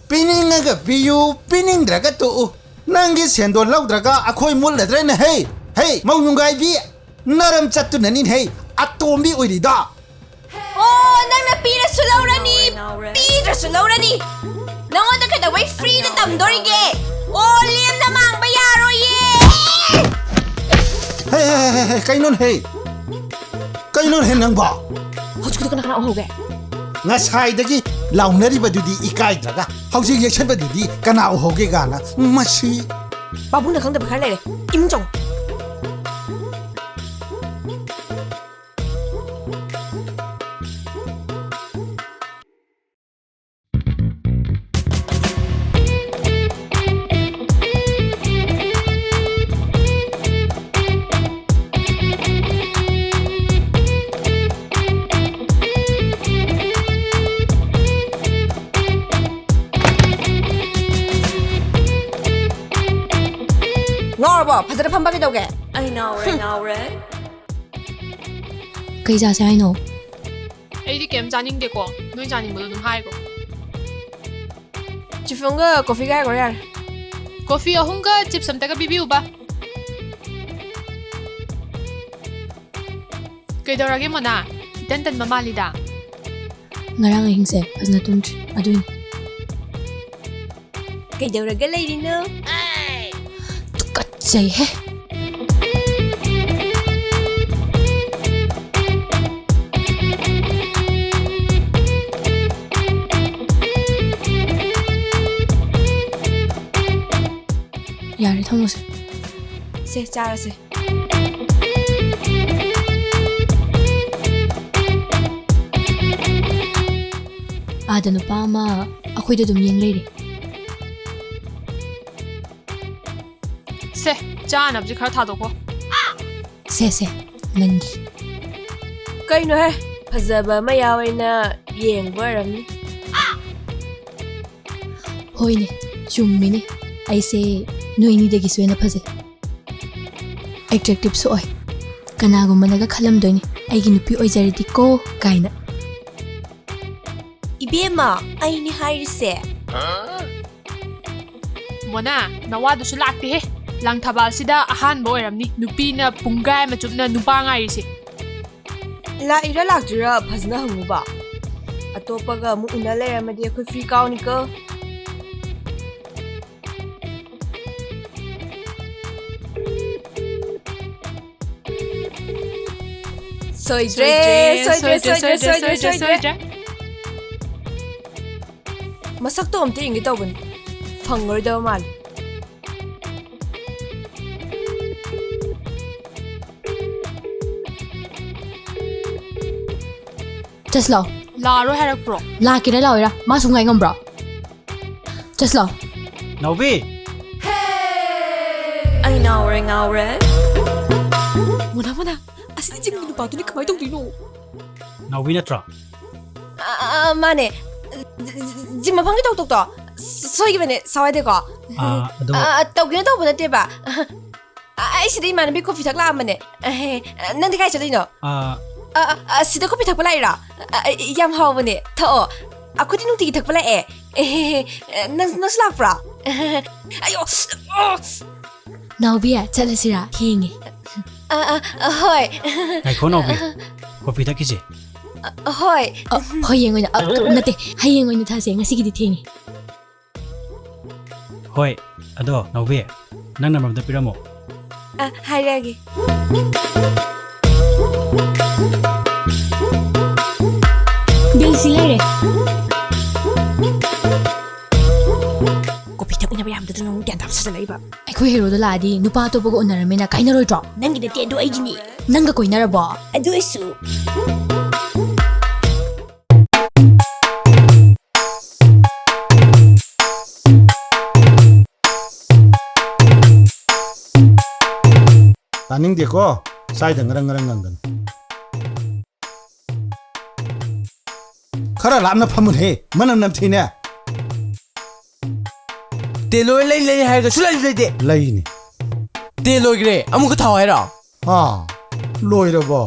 Pininga piyu pining draga tu nangi sendo lau draga akoi mul ledren hey hey Mayanglangbam naram chatu nanin hey atombi oirida Oh nang pira sulaurani pira sulaurani nangonda kada way free na tamdorige oh liam na mang bayaro ye hey kainon hey nang ba hojku kana kana hoge ngasai dagi launari badudi ikai draga hauji yection badudi kana hoge gana masi babu na khangda bakhar lere imjong Ngorbo, phazara phamba ke doge. I know. Kai ja se I know. Ai di kem janing de ko, noi janing bo dum hai ko. Chifunga coffee ga gore. Coffee ahunga chip sam ta ka bibi uba. Kai dorage mo na, tan mamali da. Ngarang hingse azna tumch aduin. Kai dorage lady no. Say he. Yari thong se. Se chara se. Adanu pa ma akhoi de dum yeng leiri. Se, janab ji khar tha do ko. Se nangi. Kai no he. Phazaba ma yawaina yeng baramni. Hoine, chummi ne. Ai se noini de gi suena phaze. Attractive so oi. Kana gum managa khalam doini. Ai gi nupi oi jaridi ko kaina. Ibema, ai ni hairise. Mona, nawa du su lakti he. Lang thabal sida ahan bo eramni nupi na pungai ma chupna nupa ngai se La ira lakjura phazna hanguba atopaga mu una leramadi akhoi free kaw ni ko soidre masak to amte ingi tawbun phangor daw mal Just law. la ro harak pro La kira law ira. Ma sungai ngam bro. Just law. Naubi. Ai naure mona asini jing nu pa tu ni kamai tong dino Naubi natra. mane jima phangi tok to soi bane sawai de ko Ado. tawgina to bana te ba ai sidai man bi coffee thakla mane nang dikai chalino sida coffee thakla ira yam hawbane tho akudi nungti thakla nang slak pra ayo Naubia chalasira hingi. hoi Kai ko Naubi. Coffee thakise. hoi Hoyeng oina nate hayeng oina thase ngasi gi thengi. Hoi. Ado Naubi. Nang namam da piramo. hairagi Bil silare. coffee thakuna ba yam da nung gyan tap sa laiba Aikhoi hero da ladi nupa to bogo onaramena kainaroi tro. nangi da te do ai gini Nanga koinarabo. adu isu taning de ko sai da ngarang ngan khara lamna phamun he manam nam thine te loi lai hai ga sulai lai de lai ni te loi gre amu ka thawai ra ha loi ro bo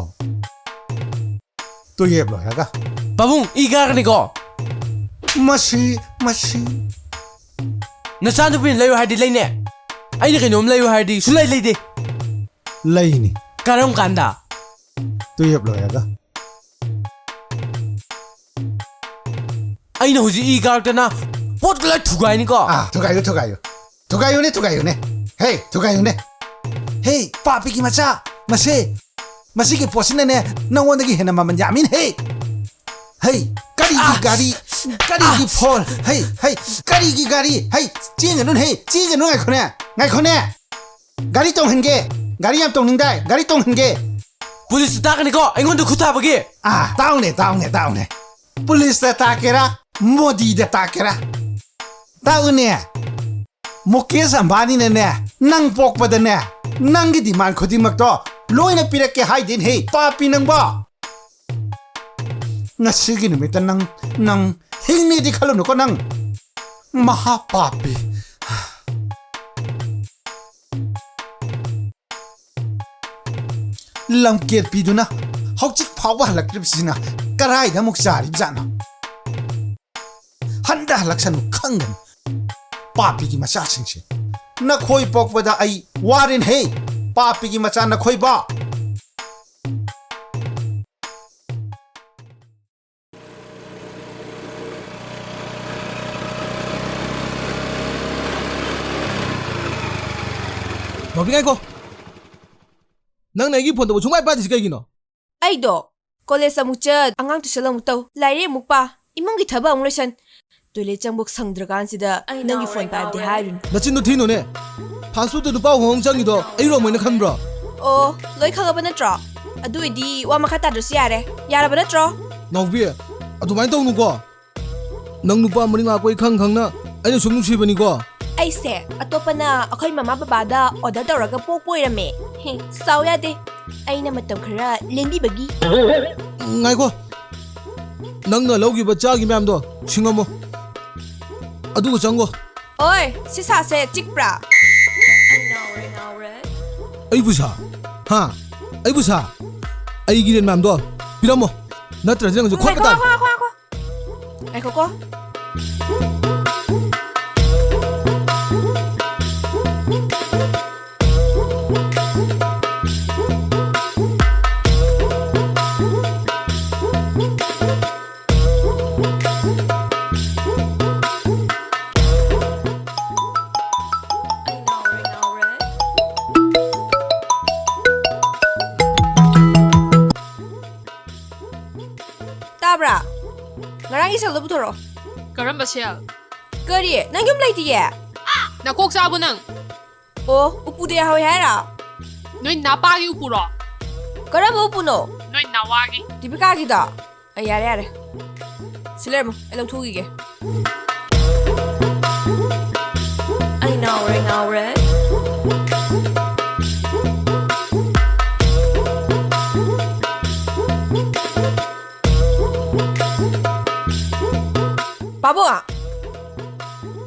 to ye blo ha ga babung i ga ni ko masi Nasan tu pin layu hadi lain ne. Aini kenom layu hadi sulai lede. Laini. Karam kanda. Tu yep lo ya ga. Aini hoji I karakter na pot kala thugai ni ko. Ah, thugayo. Thugayo ne. Hey, thugayo ne. Hey, papi ki macha. Masi ki posina ne. Nawon gi hena maman yamin hey. Hey, kari ki phone. Hey, kari ki gari. Hey, chinga nun ngai khone. Gari tong henge. Gari yam tong ning dai. Gari tong henge. Police ta ka ni ko. Aingon tu khuta bagi. Ah, tahu ne. Police ta kera, Modi ta kera. Tahu ne. Mukesh Ambani ne nang pok pada ne. Nang gi demand khodi mak to. Loina pirak ke hai din hey. Papi nang ba. Ngasigi numit nang hingni di khalom ko nang mahapapi. Lamket piduna hauchik phawa halakrip sina karai da muksari jana handa halaksanu khangan papi gi macha singse na khoi pok bada ai warin hey papi gi macha na khoi ba Babi ngai ko. Nang nai gi phone to chungmai pa dis kai gi no. Ai do college amuk chat angang tuition amuk tau laire amuk pa imung gi thaba amuk loisan toilet changbok sangdragan sida nangi phone pa de hairun Nachin no thino ne. Phansu to pa hong chang gi do ai ro moi na khan bro. o loi khaga bana tro adu idi wa makha ta dros yare yara bana tro Naw bi. Adu mai tong nu ko. Nang nu pa mari nga koi khang na. Ai sum nu si bani ko. ai se atopana akhoi mama baba da order tawraga poirame saw ya de aina matam khara lenbi bagi Ngai ko. Nang na logi ba cha gi mam do. Singamo. Adu ko chango. oi si sa se chikpra Ai bu sa. Ha. Ai bu sa. Ai gi den mam do. Piramo. Natra jang jo khot ta. ai ko tabra ngarang isal do butoro Karam basel. kari nang yum lai ti ye Na kok sa nang. o upu de hawi hara Noi napa gi upuro. karam upu no Noi nawagi. tipika ki da ai yare silermo elo thugi ge ai now red Babu à?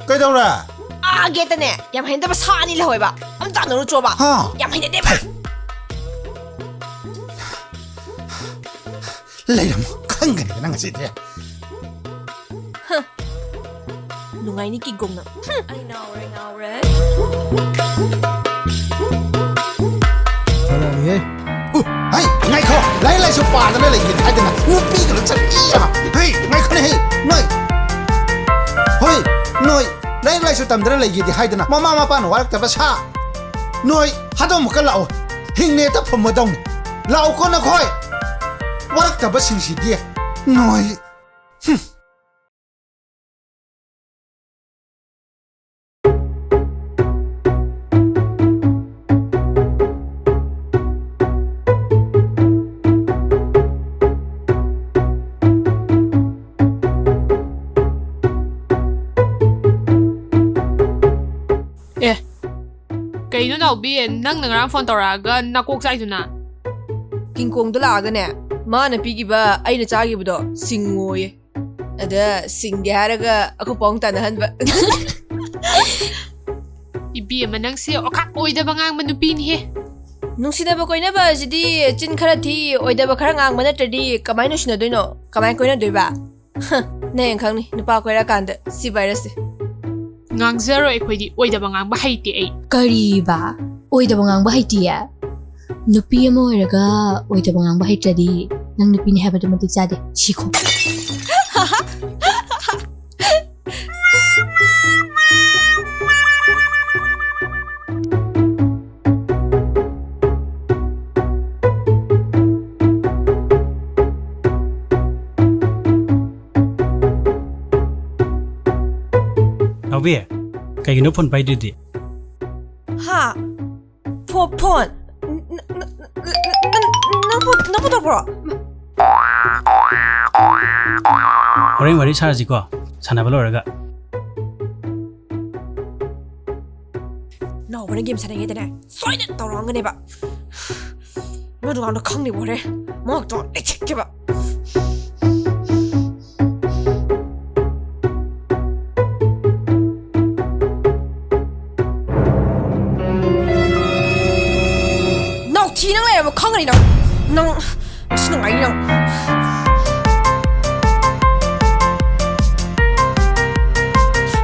Cái đâu ra? À, ghét ta nè, yam hành ta ba sa ni la hoi ba. Am ta no cho ba. Ha. Yam hành de ba. Lấy làm khăng cái này năng gì thế? Nungai ni ki gong na. I know right. Thara ni he. Hey, ngay kho, lấy số bà nó lấy gì hai tên này, ngu pi cái nó chặt đi à? Hey, ngay kho này, nơi, hoi, nơi, lấy số tầm đó lấy gì hai tên này, mama pa nó vào tập sa, nơi, hát đâu một cái lẩu, hình này tập phẩm đông, lẩu con nó khoi, vào tập sinh gì đi, nơi. Kay no now bien nang nangrang phone toraga nakok sai tu na. King Kong do la ga ne. Ma na pi gi ba ai na cha gi bu do singo ye. Ada sing di haraga ako pong tanahan ba. Ibi manang se okak oida bangang manupi ni he. Nung sinaba ko na ba jidi chin khara thi oida ba khara ngang mana tadi kamai no sina doino kamai ko na doi ba. Na yang khang ni nupa ko ra kan da si virus. ꯉꯥꯡꯖꯔꯣꯏ ꯑꯩꯈꯣꯏꯗꯤ ꯑꯣꯏꯗꯕ ꯉꯥꯡꯕ ꯍꯩꯇꯦ ꯑꯩ ꯀꯔꯤꯕ ꯑꯣꯏꯗꯕ ꯉꯥꯡꯕ ꯍꯩꯇꯤꯌꯦ ꯅꯨꯄꯤ ꯑꯃ ꯑꯣꯏꯔꯒ ꯑꯣꯏꯗꯕ ꯉꯥꯡꯕ ꯍꯩꯇ꯭ꯔꯗꯤ ꯅꯪ ꯅꯨꯄꯤꯅꯤ ꯍꯥꯏꯕꯗꯨ ꯃꯇꯤꯛ ꯆꯥꯗꯦ ꯁꯤꯈꯣ Naobi, kayaknya phone pai didi. Ha? Phone? Nang putar bro? Orang wari sana sih kok, sana belum ada. No, mana game sana gitu deh. Soalnya tau orang ini pak. Mau dong anak kang nih boleh. Mau tuh, cek coba. Nang kang ni nang senang lagi nang.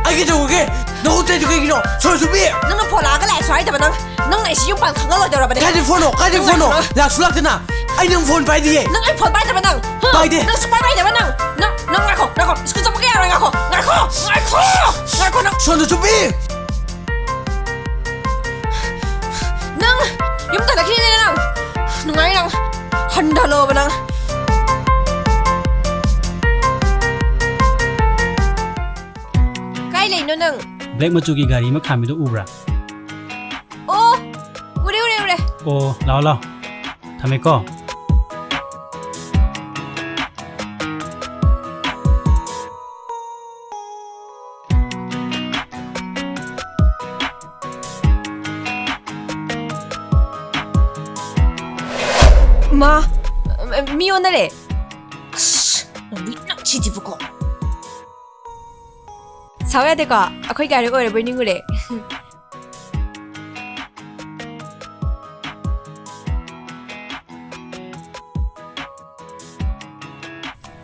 Ayo tu ke? Nau tu tu ke kino? Soal subi. Nang pola ke lai soal tapi nang isi yung pan kang lo jauh apa deh? Kadi phone. Lah sulak tu na. Ayo nang phone pai dia. Nang ayo phone pai tapi nang. Pai dia. Nang supaya pai tapi nang. Nang ngako. Sekarang apa kaya orang ngako. Nang. Soal subi. Nang, yung tak kini nang. Nungai nang. Handa lo benang. Kai lei no nang. Black macuki gari mak kami tu ubra. Oh, udah. Oh, lau. Thame ko. Ma, mi ona le. Mi nak citi buko. Sawya deka, aku gari ore burning ule.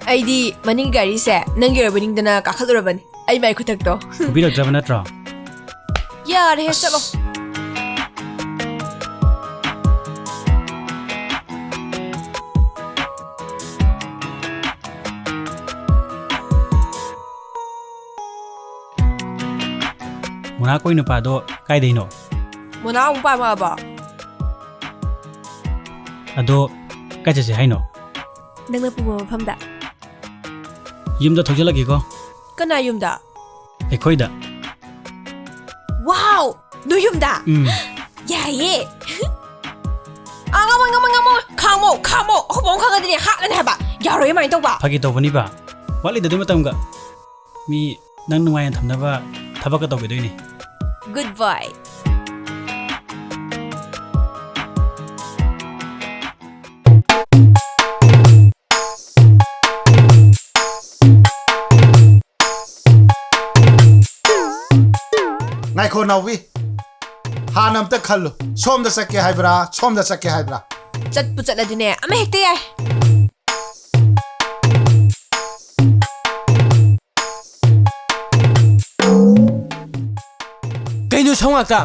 Aidi maning gari se, nangi ore burning dana kakak ore bani. Ai mai kutak to. Bila jalan natra. Ya, deh salo. Muna ko inu pado kay dino. Muna ang pa mga ba? Ado kay jese hay no. Nang napumapam da. Yum da thogja lagi ko. Kana yum da? Ekoi da. Wow! No yum da? Yaye! Ngamon! Kamo! Hubong ka din ha na ba? Yaro yung mga ito ba? Pagi to bani ba. Wali da dumatam ga. Mi nang numayan thamna ba thabak ka to gi doini. Goodbye. Ngai ko Naobi. Hanam ta khallu. Som da sakke haibra, som da sakke haibra. Chat pu chat la dine. Ama hekte yai. Kaino sangak ta.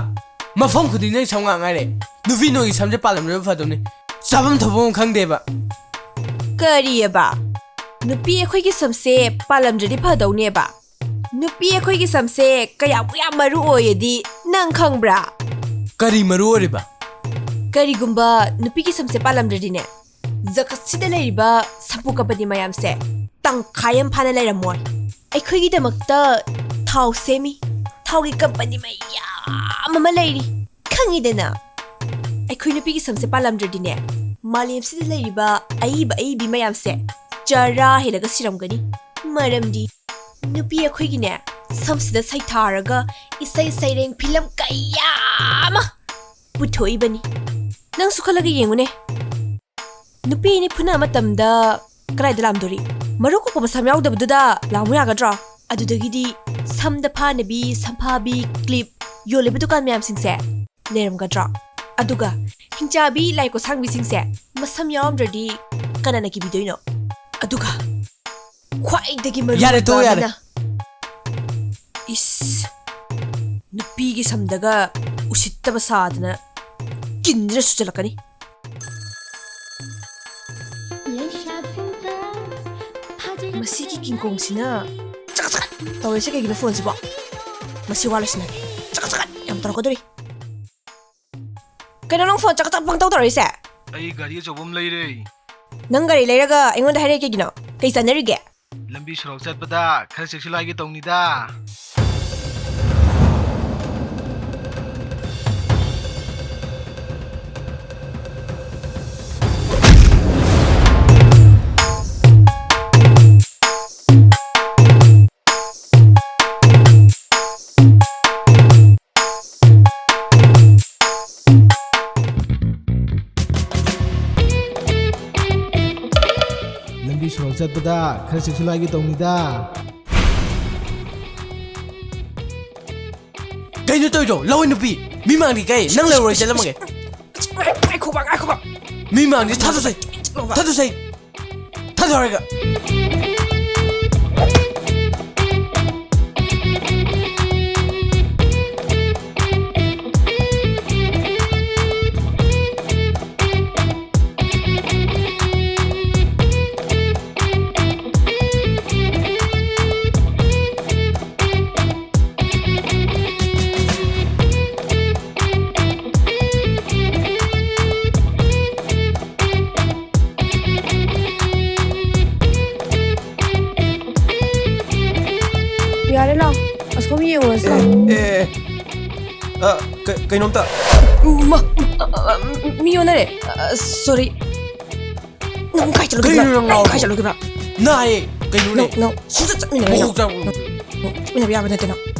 Mafam khudi nang sangak ngai le. Nufi no gi samje palam re fa dom ne. Sabam thobong khang de ba. Kari ba. Nupi akhoi gi samse palam jadi phadau ne ba. Nupi akhoi gi samse kaya maru oyedi nang khangbra. Kari maru ore ba. Kari gumba nupi gi samse palam jadi ne. Zakat sida leiba sapu kapadi mayam se. Tang khayam phana leiramoi. Akhoi gi damakta thau semi. Thau gi company mayam ama leiri. Khangidena. Akhoi nupi gi samse palam jadi ne. Malim sida leiba aibi mayam se. Jara helaga siramgani. Maramdi. Nupi akhoi gi ne. Samsida saitharaga isai saireng film kayama. Puthoi bani. Nang sukhalaga yengune. Nupi ni phuna matamda krai dalam dori. Maruko ko masam yaudabduda lamu yagadra. Adudagidi samda phanabi samphabi clip yolebu dukan myam singse leramgadra. Aduga hingchabi laiko sangbi singse masam yawamdradi kanana ki bidoino. Aduga khwai dagi maru Yare to yare. Is Nupi gi samdaga usittaba saadna kindra sujalakani. Masih ki kingkong sina. Cak. Tahu saya kayak gini phone sih, Pak. Masih walas nih. Cak. Yang taruh kau dulu. Kena nong phone cak bang tahu taruh sih. Ay gari coba mulai deh. Nang gari lagi ga, ingon dah hari kayak gini. Kayak sana juga. Lambi serok cat pada, kan seksi lagi tong nida. ꯆꯠꯄꯗ ꯈꯔ ꯆꯦꯛꯁꯤꯜꯂꯛꯑꯒꯦ ꯇꯧꯅꯤꯗ ꯀꯩꯅꯣ ꯇꯧꯔꯤꯗꯣ ꯂꯧꯏ ꯅꯨꯄꯤ ꯃꯤ ꯃꯥꯡꯗꯤ ꯀꯩ ꯅꯪ ꯂꯩꯔꯣꯏ ꯆꯠꯂꯝꯃꯒꯦ ꯉꯥꯏꯈꯣꯕ ꯃꯤ ꯃꯥꯡꯗꯤ ꯊꯥꯗꯣꯛꯁꯩ ꯊꯥꯗꯣꯛꯔꯒ Kainom ta? Miyonare. Sorry. Kai chalo kibra. Nae. Kainu ne. No. Sudah cak mina. Mina biar benar benar.